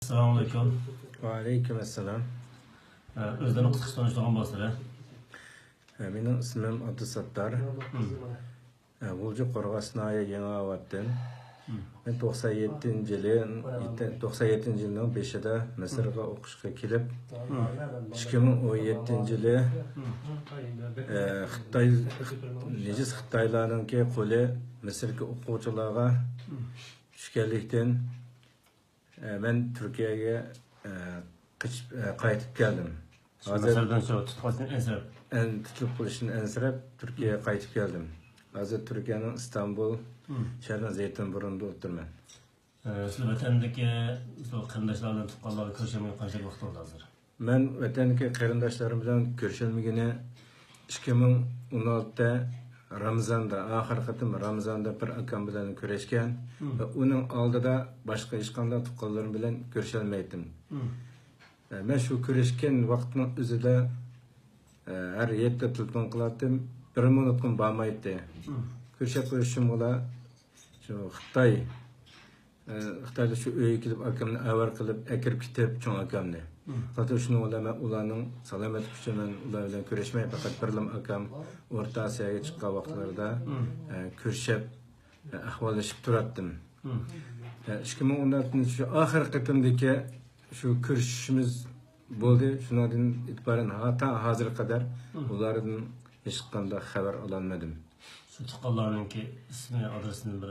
Assalamu alaikum. Wa alaikum assalam. Özden kısa tanıştığım basılı. Benim ismim Abdusattar. Gulcu Qorğasnaya Yeni Avat'tan. Ben 97 yılın 5'inde Mısır'a oquşqa kelib, 2017 yılı necis Xitaylarınki qo'li Mısır'daki o'quvchilarga tushganlikdan ben Türkiye'ye qaytib keldim. Mısır'dan sonra tutmasını ensirep. Tutup buluşun ensirep Türkiye'ye qaytib keldim. Hazır Türkiye'nin İstanbul şehrinden Zeytinburnu'nda oturman. Siz vatandaki qarindoshlardan tuqqanlarga ko'rishmay qancha vaqt oldu hazır? Ben vatandagi qarindoshlarım bilan ko'rishilmagani 2016'da Ramazonda, oxirgi qatim Ramazonda bir akam bilan ko'rishgan va uning oldida boshqa hech qanday tuqqanlarim bilan ko'risholmaydim. Ben shu ko'rishgan vaqtning o'zida har yerda telefon qilardim, bir minutga bormaydi. Ko'rishib qo'yishim ola shu Xitoyda shu uyga kelib akamni avar qilib akirib ketib cho'ng akamni. Hatto shuni olaman ularning salomat uchun men ular bilan ko'rishmay faqat birlam akam O'rta Osiyoga chiqqan vaqtlarda ko'rishib ahvollashib turatdim. 2016 shu oxirgi qatimdagi shu ko'rishishimiz bo'ldi. Shundan e'tiboran hozirga qadar ulardan hech qanday xabar ololmadim. Şu tuqqanlarninki ismi, adresini bir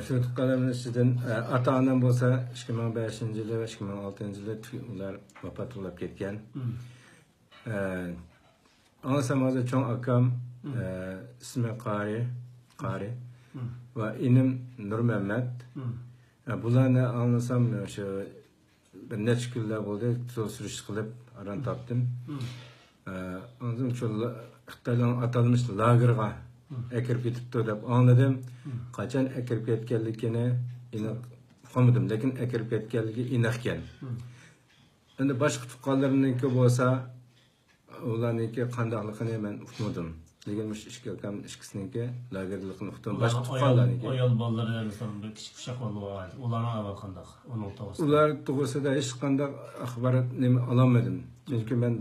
Şu tuqqanlarning ichidan ota-onam bo'lsa 2005 yili va 2006 yili ular vafot bo'lib ketgan. Anlasam hozir cho'ng akam ismi Qari va inim Nurmuhammad. Bularni anlasam o'sha bir necha kunlar bo'ldi, surish qilib aran topdim. Ondan shu Xitoyning atalmish lagerga akirib ketibdi deb anladim. Qachon akirib ketganligini uqmadim, lekin akirib ketganligi aniqkan. Endi boshqa tuqqanlarimniki bo'lsa, ularniki qandayligini men uqmadim. Lekin mush ikki akam ikkisiniki lagerlikni uqdim. Boshqa tuqqanlarniki. Ayol bolalar misol bir kichik uşaq bo'lib, ularning ahvoli qanday? Uning to'g'risida. Ular to'g'risida hech qanday axborot olmadim. Çünkü benim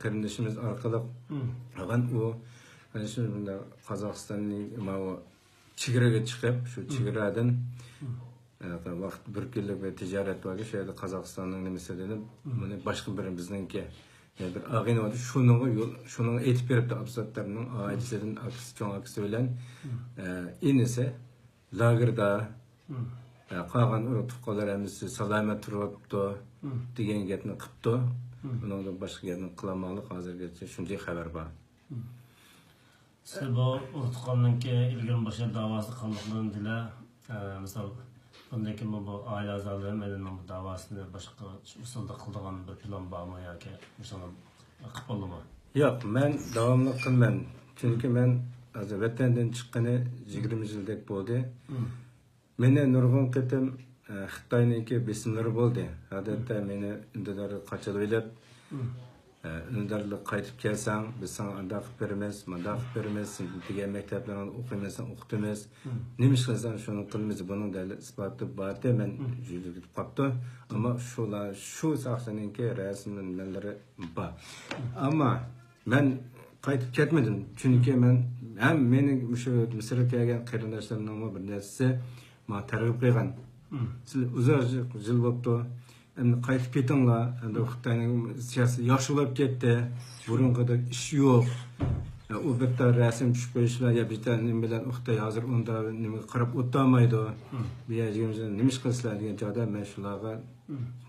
qarindishimiz orqali olgan u ana shu Qozog'istonning chegaraga chiqib, shu chegaradan vaqt bir kunlik bir tijorat bor, shu yerda Qozog'istonning nimasidan buni boshqa bir bizningki bir ag'in bor, shuni aytib beribdi Absatlarning oilasidan cho'ng akasi bilan inisi lagerda qolgan tuqqanlarimiz salomat turibdi degan gapni qilibdi. Bundan boshqa gapni qilolmaylik hozirgacha shunday xabar bor. Siz bu tuqqanninki ilgari boshqa da'vosi qandoqligini dila, misol bundan keyin bu oila a'zolari menining da'vosini boshqa usulda qildigan bir plan bormi yoki o'shani qilib bo'ldimi? Yo'q, men davomli qilman. Chunki men hozir vatandan chiqqani 20 yildek bo'ldi. Meni nurg'un qitim Xitoyniki besimlari bo'ldi. Odatda meni undalarga qochib o'ylab, undalarga qaytib kelsam, biz sana anda qilib beramiz, manda qilib beramiz, degan maktablarni o'qiymisan, o'qitamiz. Nima ish qilsan, shuni qilamiz. Buning dalil isboti borda men juda qopdi. Ammo shu sohaninki rasmlari bor. Ammo men qaytib ketmadim. Chunki men ham meni shu Misrga kelgan qarindoshlarimning bir narsasi ma targ'ib qilgan. Siz uzun yil bo'libdi. Endi qaytib ketinglar. Endi Xitoyning siyosati yaxshi bo'lib ketdi. Burunqidek ish yo'q. U bitta rasm tushib qo'yishlar, ya bitta nima bilan Xitoy hozir unda nima qarab o'tolmaydi. Bu yerga nima ish qilsizlar degan joyda men shularga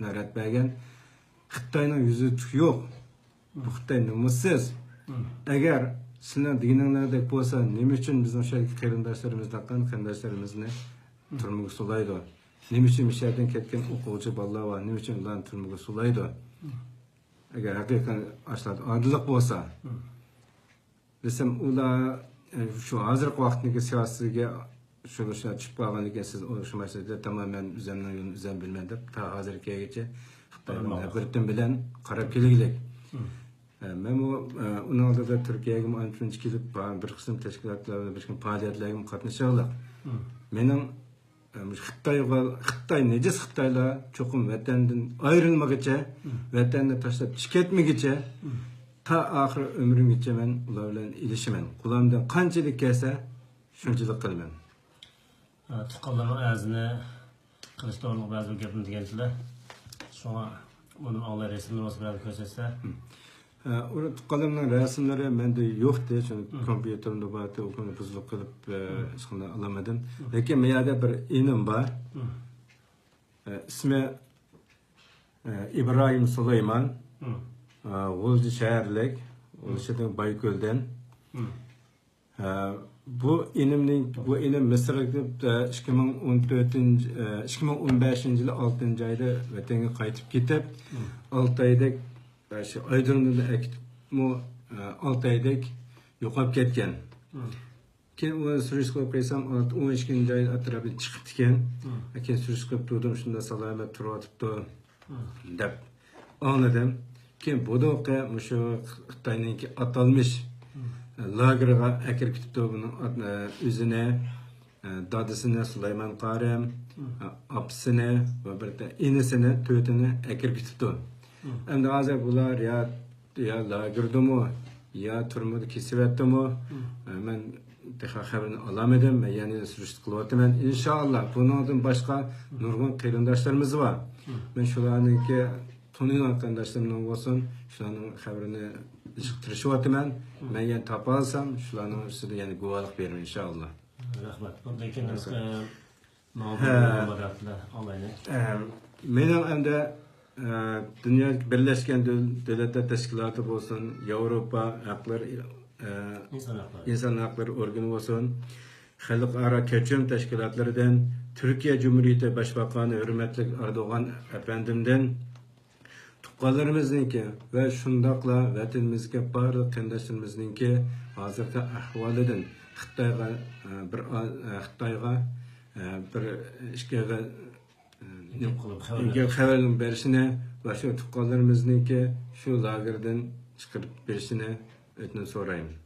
narat bergan. Xitoyning yuzi yo'q. Bu Xitoy nimasiz? Agar sizlar dininglardek bo'lsa, nima uchun bizning o'sha qarindoshlarimizni turmuga sulaydi? Nima uchun mishardan ketgan o'quvchi bolalar va nima uchun ularni turmuga sulaydi? Agar haqiqatan ashlab odillik bo'lsa, desam ular shu hozirgi vaqtdagi siyosatiga shuni tushib qolganligi siz shu masalada tamoman o'zimning yo'lini o'zim bilmayman deb ta hozirgacha Xitoy birtin bilan qarab kelganlik. Men uning oldida Turkiyaga ancha kelib bir qism tashkilotlar va bir qism faoliyatlarga qatnashganlar. Mening Xitoy necis Xitoylar cho'qim vatandan ayrilmaguncha, vatanni tashlab chiqib ketmaguncha ta oxir umrimgacha men ular bilan ilishiman. Qo'limdan qanchalik kelsa, shunchalik qilaman. Tuqqanlarning o'zini Kılıçdaroğlu ba'zi bir gapni degandilar. Shunga buni onlar rasmlarimiz bilan ko'rsatsa, uni tuqqanlarning rasmlari menda yo'qdi, chunki kompyuterimda bor, uni buzilib qilib hech qanday olamadim. Lekin menda bir inim bor. İsmi İbrahim Süleyman. G'o'lji shaharlik, o'shadan Bayko'ldan. Bu inim Misrga 2015 yili 6 oyda vatanga qaytib ketib, 6 oyda shu Aydın'da akitmo 6 oyda yo'qolib ketgan. Keyin uni surish qilib qo'ysam, 12 oy atrofida chiqib ketgan. Keyin surish qilib turdim, shunda salomat turibdi deb anladim. Keyin bu doqa shu Xitoyningki atalmış lagerga akir kitibdi bunun o'zini, dadısını Süleyman Qarem, apsini ve bir de inisini, tötini akir kitibdi. Endi hozir bular ya lagerdimi, ya turmudi kesibyaptimi, men xabarini olamadim, ya'ni surishtirib qilyapman. Inshaalloh bundan boshqa nurg'un qarindoshlarimiz bor. Men shularniki tanıyan arkadaşlarımdan olsun, şularning xabarini tirishayapman. Men yana topa olsam, shularning ustida yana guvohlik beraman inshaalloh. Rahmat. Lekin ma'lumotlar olaylik. Mening endi Dünya Birleşken Devletler Teşkilatı olsun, Avrupa İnsan Hakları Organı olsun, Xalqaro Kechirim Teşkilatlarından, Türkiye Cumhuriyeti Başbakanı Hürmetli Erdoğan Efendimden tuqqanlarimizniki ve şundaqla vatanimizga barliq qandoshlarimizniki hozirgi ahvolidan Xitoyga bir ishga xabarini berishini va shu tuqqanlarimizniki shu lagerdan chiqarib berishini o'tinib so'rayman.